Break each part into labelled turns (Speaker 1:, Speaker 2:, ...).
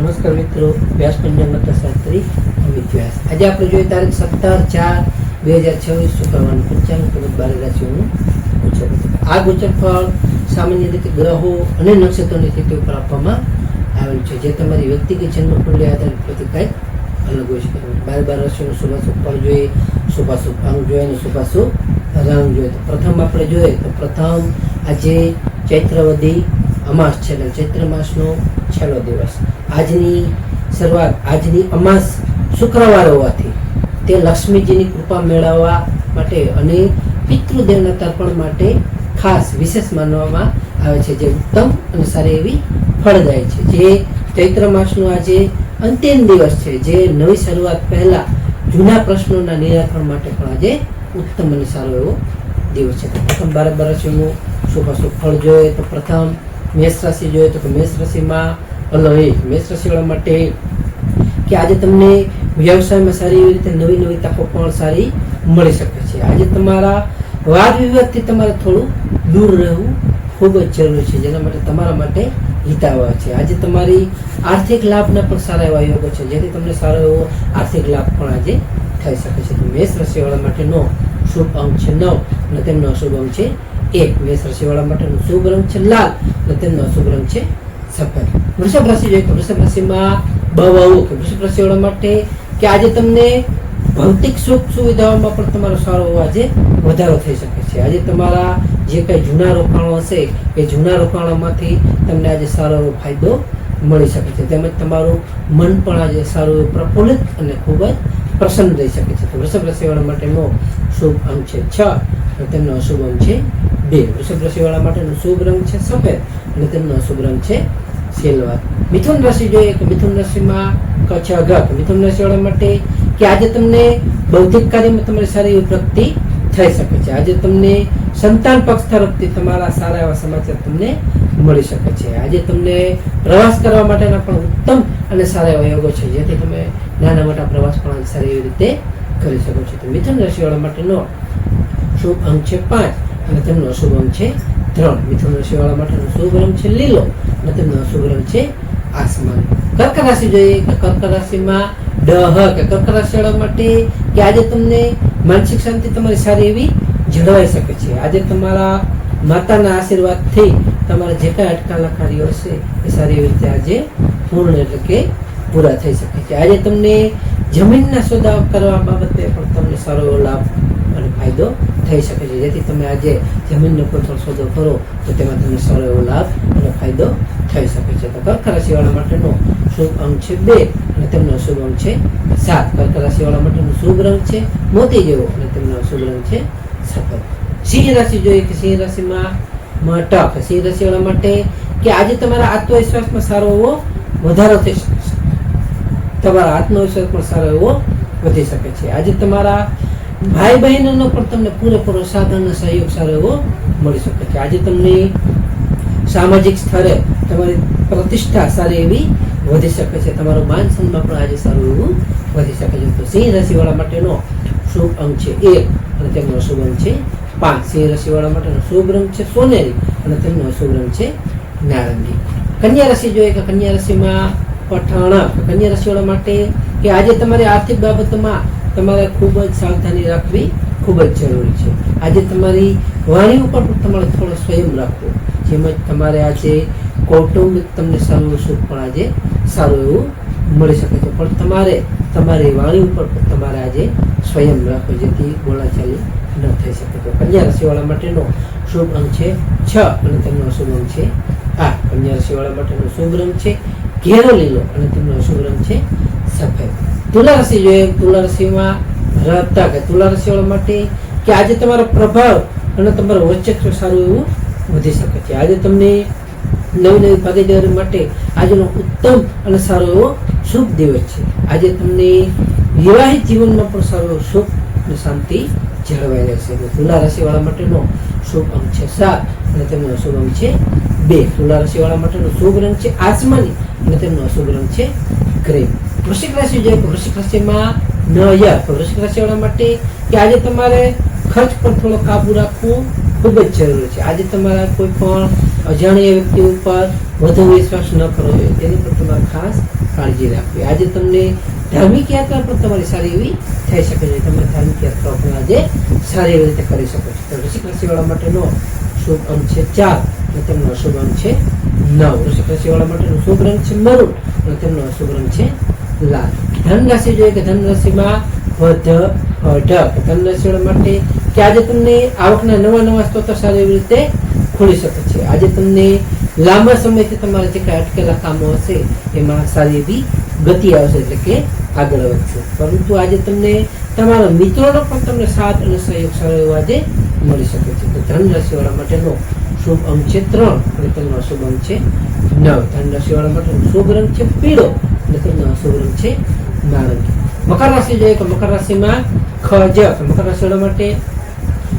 Speaker 1: નમસ્કાર મિત્રો, વ્યાસ પંચાંગ શાસ્ત્રી અમિત વ્યાસ. આજે આપણે જોઈએ તારીખ 17/4/2026 શુક્રવારનું પંચાંગ તેમજ 12 રાશિઓનું ગોચર. આ ગોચર ફળ સામાન્ય રીતે ગ્રહો અને નક્ષત્રોની સ્થિતિ ઉપર આપવામાં આવેલ છે, જે તમારી વ્યક્તિગત જન્મ કુંડલી આધારિત પ્રતિ કંઈક અલગ હોય છે. 12 રાશિઓનું શુભાશુભ ફળ જોઈએ, શુભાશુભ અંગ જોઈએ અને શુભાશુભ રંગ જોઈએ. તો પ્રથમ આપણે જોઈએ તો પ્રથમ આજે ચૈત્રવદી અમાસ છે, ચૈત્ર માસનો છેલ્લો દિવસ. આજની શરૂઆત, આજની અમાસ શુક્રવાર હોવાથી તે લક્ષ્મીજીની કૃપા મેળવવા માટે અને પિતૃદેવના તર્પણ માટે ખાસ વિશેષ માનવામાં આવે છે, જે ઉત્તમ અને સારી એવી ફળદાયી છે. જે ચૈત્ર માસનો આજે અંતિમ દિવસ છે, જે નવી શરૂઆત પહેલા જૂના પ્રશ્નોના નિરાકરણ માટે પણ આજે ઉત્તમ અને સારો એવો દિવસ છે. પ્રથમ 12 રાશિઓનું શુભાશુભ ફળ જોઈએ તો પ્રથમ મેષ રાશિ જોઈએ તો મેષ રાશિમાં મેષ રાશિવાળા માટે કે આજે તમને વ્યવસાયમાં સારી એવી રીતે નવી નવી તકો પણ સારી મળી શકે છે. આજે તમારા વાદ વિવાદથી તમારે થોડું દૂર રહેવું ખૂબ જ જરૂરી છે, જેના માટે તમારા માટે હિતાવહ છે. આજે તમારી આર્થિક લાભના પણ સારા એવા યોગો છે, જેથી તમને સારો એવો આર્થિક લાભ પણ આજે થઈ શકે છે. મેષ રાશિવાળા માટેનો શુભ અંક છે 9 અને તેમનો અશુભ અંક છે 1. મેષ રાશિવાળા માટેનો શુભ રંગ છે લાલ અને તેમનો અશુભ રંગ છે સફેદ. વૃષભ રાશિ જોઈએ તો વૃષભ રાશિમાં વૃષભ રાશિવાળા માટે કે આજે તમને ભૌતિક સુખ સુવિધાઓમાં પણ તમારો સારો આજે વધારો થઈ શકે છે. આજે તમારા જે કંઈ જૂના રોકાણો હશે એ જૂના રોકાણોમાંથી તમને આજે સારો એવો ફાયદો મળી શકે છે. તેમજ તમારું મન પણ આજે સારું એવું પ્રફુલ્લિત અને ખૂબ જ પ્રસન્ન રહી શકે છે. તો વૃષભ રાશિવાળા માટેનો શુભ અંક છે 6 અને તેમનો અશુભ અંક છે 2. વૃષભ રાશિવાળા માટેનો શુભ રંગ છે સફેદ અને તેમનો અશુભ રંગ છે સિલ્વર. મિથુન રાશિ જોઈએ તો મિથુન રાશિમાં મિથુન રાશિવાળા માટે કે આજે તમને બૌદ્ધિક કાર્યમાં તમારી સારી એવી પ્રગતિ થઈ શકે છે. આજે તમને સંતાન પક્ષ તરફથી તમારા સારા એવા સમાચાર તમને મળી શકે છે. આજે તમને પ્રવાસ કરવા માટેના પણ ઉત્તમ અને સારા એવા યોગો છે, જેથી તમે નાના મોટા પ્રવાસ પણ સારી એવી રીતે કરી શકો છો. તો મિથુન રાશિવાળા માટેનો શુભ અંક છે 5 અને તેમનો અશુભ અંક છે 3. મિથુન રાશિવાળા માટેનો શુભ રંગ છે લીલો અને તેમનો અશુભ રંગ છે આસમાની. કર્ક રાશિ જોઈએ તો કર્ક રાશિમાં કર્ક રાશિવાળા માટે કે આજે તમને માનસિક શાંતિ તમારી સારી એવી જળવાઈ શકે છે. આજે તમારા માતાના આશીર્વાદથી તમારા જે કાંઈ અટકાયેલા કાર્યો હશે એ સારી એવી રીતે આજે પૂર્ણ એટલે કે પૂરા થઈ શકે છે. આજે તમને જમીનના સોદા કરવા બાબતે પણ તમને સારો એવો લાભ અને ફાયદો થઈ શકે છે, જેથી તમે આજે જમીનનો કોઈ પણ સોદો કરો તો તેમાં તમને સારો એવો લાભ અને ફાયદો થઈ શકે છે. તો કર્ક રાશિવાળા માટેનો શુભ અંક છે 2 અને તેમનો અશુભ અંક છે 7. કર્ક રાશિવાળા માટેનો શુભ રંગ છે મોતી જેવો અને તેમનો અશુભ રંગ છે સફેદ. સિંહ રાશિ જોઈએ કે સિંહ રાશિમાં સિંહ રાશિવાળા માટે કે આજે તમારા આત્મવિશ્વાસમાં સારો એવો વધારો થઈ શકે છે. તમારા આત્મવિશ્વાસ પણ સારો એવો વધી શકે છે. આજે તમારા ભાઈ બહેનોનો પણ તમને પૂરેપૂરો સાથ અને સહયોગ સારો એવો મળી શકે છે. આજે તમને સામાજિક સ્તરે તમારી પ્રતિષ્ઠા સારી એવી વધી શકે છે. તમારું માન સન્માન પણ આજે સારું એવું વધી શકે છે. તો સિંહ રાશિવાળા માટેનો શુભ અંક છે 1 અને તેમનો અશુભ અંક છે 5. સિંહ રાશિવાળા માટેનો શુભ રંગ છે સોનેરી અને તેમનો અશુભ રંગ છે નારંગી. કન્યા રાશિ જોઈએ કે કન્યા રાશિમાં કન્યા રાશિવાળા માટે કે આજે તમારી આર્થિક બાબતોમાં તમારે ખૂબ જ સાવધાની રાખવી ખૂબ જ જરૂરી છે. આજે તમારી વાણી ઉપર તમારે થોડો સંયમ રાખવો, જેમ તમારે આજે કૌટુંબિક તમને સારું સુખ પણ આજે સારું એવું મળી શકે છે, પણ તમારે તમારી વાણી ઉપર પણ તમારે આજે સ્વયં રાખવો, જેથી બોલાચાલી ન થઈ શકે. તો કન્યા રાશિવાળા માટેનો શુભ અંક છે 6 અને તેમનો અશુભ અંક છે 8. કન્યા રાશિવાળા માટેનો શુભ રંગ છે ઘેરો લીલો અને તેમનો અશુભ રંગ છે સફેદ. તુલા રાશિ જોઈએ તુલા રાશિમાં તુલા રાશિવાળા માટે કે આજે તમારો પ્રભાવ અને તમારું વર્ચસ્વ સારું એવું વધી શકે છે. આજે તમને નવી નવી ભાગીદારી માટે આજનો ઉત્તમ અને સારો એવો શુભ દિવસ છે. આજે તમને વિવાહિત જીવનમાં પણ સારો એવો સુખ અને શાંતિ જળવાઈ રહેશે. તુલા રાશિવાળા માટેનો શુભ અંક છે 7 અને તેમનો અશુભ અંક છે 2. તુલા રાશિવાળા માટેનો શુભ રંગ છે આસમાની અને તેમનો અશુભ રંગ છે ગ્રે. વૃશ્ચિક રાશિ જોઈએ તો વૃશ્ચિક રાશિમાં વૃશ્ચિક રાશિવાળા માટે કે આજે તમારે ખર્ચ પર થોડો કાબુ રાખવો ખૂબ જ જરૂરી છે. આજે તમારા કોઈ પણ અજાણ્યા વ્યક્તિ ઉપર વધુ વિશ્વાસ ન કરવો જોઈએ, તેની પર તમારે ખાસ કાળજી રાખવી. આજે તમને ધાર્મિક યાત્રા પણ તમારી સારી એવી થઈ શકે છે. તમે ધાર્મિક યાત્રા પણ આજે સારી એવી રીતે કરી શકો છો. તો વૃશ્ચિક રાશિવાળા માટેનો શુભ અંક છે 4 અને તેમનો અશુભ અંક છે 9. વૃશ્ચિક રાશિવાળા માટેનો શુભ રંગ છે મરૂન અને તેમનો અશુભ રંગ છે લાલ. ધન રાશિ જોઈએ કે ધન રાશિમાં ધન રાશિવાળા માટે કે આજે તમને આવકના નવા સ્ત્રોત સારી એવી રીતે ખુલી શકે છે. આજે તમને લાંબા સમયથી તમારા જે કાંઈ અટકેલા કામો હશે એમાં સારી એવી ગતિ આવશે, એટલે કે આગળ વધશે. પરંતુ આજે તમને તમારા મિત્રોનો પણ તમને સાથ અને સહયોગ સારો એવો આજે મળી શકે છે. તો ધન રાશિવાળા માટેનો શુભ અંક છે 3 અને તેમનો અશુભ અંક છે 9. ધન રાશિવાળા માટેનો શુભ રંગ છે પીળો અને તેમનો અશુભ રંગ છે નારંગી. મકર રાશિ જોઈએ કે મકર રાશિમાં મકર રાશિવાળા માટે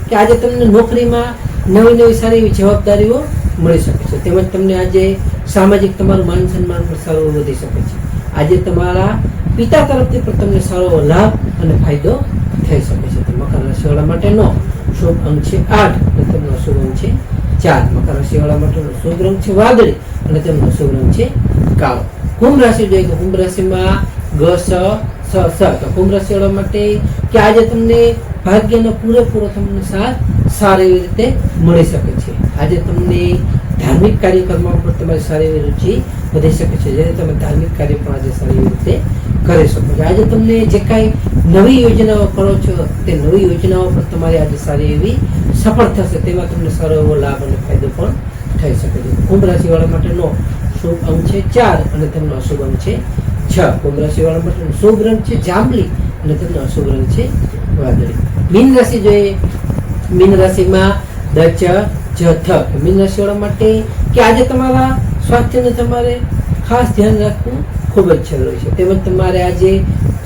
Speaker 1: કે આજે તમને નોકરીમાં નવી સારી એવી જવાબદારીઓ મળી શકે છે. તેમજ તમને આજે સામાજિક તમારું માન સન્માન પણ સારું વધી શકે છે. આજે તમારા પિતા તરફથી પણ તમને સારો લાભ અને ફાયદો થઈ શકે છે. તો મકર રાશિવાળા માટેનો શુભ અંક છે 8 અને તેમનો શુભ અંક છે 4. મકર રાશિવાળા માટેનો શુભ રંગ છે વાદળી અને તેમનો શુભ રંગ છે કાળો. કુંભ રાશિ જોઈએ તો કુંભ રાશિમાં તો કુંભ રાશિવાળા માટે કે આજે તમને ભાગ્યનો પૂરેપૂરો તમને સાથ સારી એવી રીતે મળી શકે છે. આજે તમને ધાર્મિક કાર્યક્રમમાં પણ તમારી સારી એવી રુચિ વધી શકે છે, જ્યારે તમે ધાર્મિક કાર્ય પણ આજે સારી એવી રીતે કરી શકો છો. આજે તમને જે કાંઈ નવી યોજનાઓ કરો છો તે નવી યોજનાઓ પણ તમારી આજે સારી એવી સફળ થશે, તેમાં તમને સારો એવો લાભ અને ફાયદો પણ થઈ શકે છે. કુંભ રાશિવાળા માટેનો શુભ અંક છે 4 અને તેમનો અશુભ અંક છે 6. કુંભ રાશિવાળા માટેનો શુભ રંગ છે જાંબલી અને તેમનો અશુભ રંગ છે વાદળી. મીન રાશિ જોઈએ, મીન રાશિમાં મીન રાશિવાળા માટે કે આજે તમારા સ્વાસ્થ્યને તમારે ખાસ ધ્યાન રાખવું ખૂબ જ જરૂરી છે. તેમજ તમારે આજે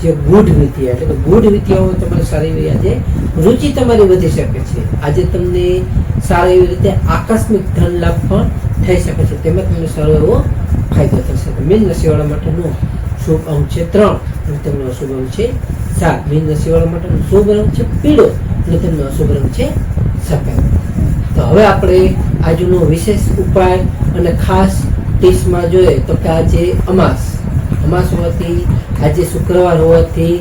Speaker 1: જે ગૂઢ વિદ્યા એટલે કે ગૂઢ વિદ્યાઓ તમારે સારી એવી આજે રુચિ તમારી વધી શકે છે. આજે તમને સારી એવી રીતે આકસ્મિક ધન લાભ પણ થઈ શકે છે, તેમાં તમને સારો એવો ફાયદો થશે. મીન રાશિવાળા માટેનો શુભ અંક છે 3 અને તેમનો અશુભ અંક છે 7. મીન રાશિવાળા માટેનો શુભ રંગ છે પીળો અને તેમનો અશુભ રંગ છે સફેદ. તો હવે આપણે આજનો વિશેષ ઉપાય અને ખાસ ટિપ્સમાં જોઈએ તો કે આજે અમાસ હોવાથી, આજે શુક્રવાર હોવાથી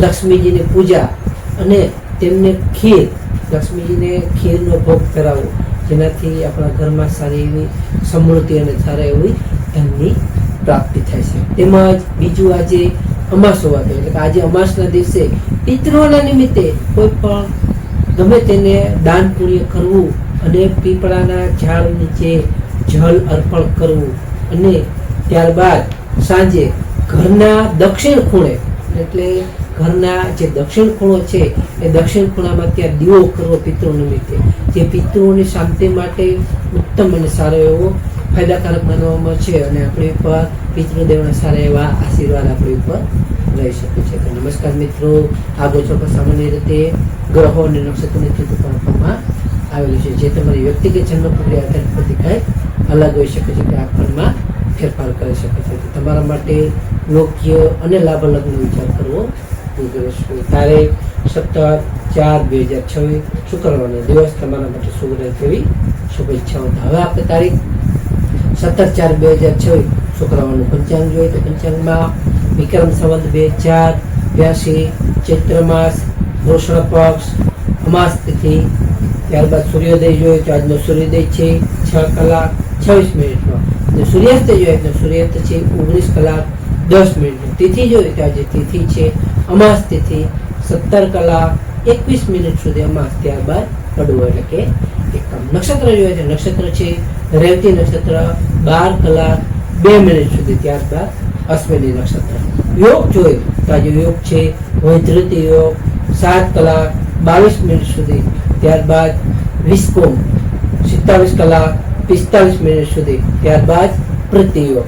Speaker 1: લક્ષ્મીજીની પૂજા અને તેમને લક્ષ્મીજીને ખીરનો ભોગ કરાવવો, જેનાથી આપણા ઘરમાં સારી એવી સમૃદ્ધિ અને સારા એવી ધનની પ્રાપ્તિ થાય છે. તેમજ બીજું આજે અમાસ હોવાથી એટલે કે આજે અમાસના દિવસે પિતૃઓના નિમિત્તે કોઈ પણ ગમે તેને દાન પુણ્ય કરવું અને પીપળાના ઝાડ નીચે જળ અર્પણ કરવું અને ત્યારબાદ સાંજે ઘરના દક્ષિણ ખૂણે એટલે ઘરના જે દક્ષિણ ખૂણો છે એ દક્ષિણ ખૂણામાં ત્યાં દીવો કરવો પિતૃ નિમિત્તે, જે પિતૃઓની શાંતિ માટે ઉત્તમ અને સારો એવો ફાયદાકારક માનવામાં છે અને આપણી ઉપર પિતૃદેવના સારા એવા આશીર્વાદ આપણી ઉપર રહી શકે છે. તો નમસ્કાર મિત્રો, આ ગોચર પર સામાન્ય રીતે ગ્રહો અને નક્ષત્રોની સ્થિતિ પણ આપવામાં આવેલી છે, જે તમારી વ્યક્તિગત જન્મ કુંડળી આધારિત પરથી કાંઈક અલગ હોઈ શકે છે કે આ ફળમાં ફેરફાર કરી શકે છે. તો તમારા માટે યોગ્ય અને લાભાલગ્નનો વિચાર કરવો જોઈએ. તારીખ 17/4/2026 શુક્રવારનો દિવસ તમારા માટે શુભ રહે તેવી શુભેચ્છાઓ. હવે આપણે તારીખ 17/4/2026 શુક્રવારનું પંચાંગ જોઈએ તો પંચાંગમાં વિક્રમ સંવત 2082 ચૈત્ર માસ રોષણ પક્ષ અમાસ તિથિ, ત્યારબાદ સૂર્યોદય જોઈએ તો આજનો સૂર્યોદય છે 6:26 અને સૂર્યાસ્ત જોઈએ તો સૂર્યાસ્ત છે 19:10. તિથિ જોઈએ તો આજે તિથિ છે અમાસ તિથિ 17:21 સુધી અમાસ, ત્યારબાદ પડવો એટલે કે એકમ. નક્ષત્ર જોઈએ તો નક્ષત્ર છે રેવતી નક્ષત્ર 12:02 સુધી, ત્યારબાદ અશ્વિની નક્ષત્ર. યોગ જોઈએ તો આજે યોગ છે વૈધૃતિ યોગ 7:22 સુધી, ત્યારબાદ વિસ્કોમ 27:45 સુધી, ત્યારબાદ પ્રતિયોગ.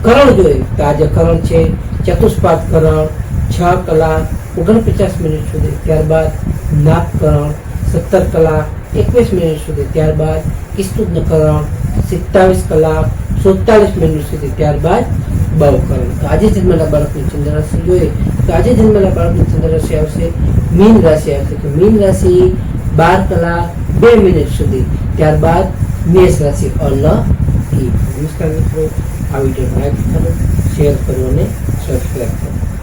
Speaker 1: કરણ જોઈએ તો આજે કરણ છે ચતુષ્પાદ કરણ 6:49 સુધી, ત્યારબાદ નાગકરણ 17:21 સુધી, ત્યારબાદ કિસ્તુજ્ઞ કરણ 27:47 સુધી, ત્યારબાદ બવકરણ. તો આજે જન્મેલા બાળકની ચંદ્ર રાશિ જોઈએ તો આજે જન્મેલા બાળકની ચંદ્ર રાશિ આવશે મીન રાશિ આવશે. તો મીન રાશિ 12:22 2 મિનિટ સુધી, ત્યારબાદ મેષ રાશિ નમસ્કાર મિત્રો, આ વિડીયો લાઈક કરો, શેર કરો અને સબસ્ક્રાઈબ કરો.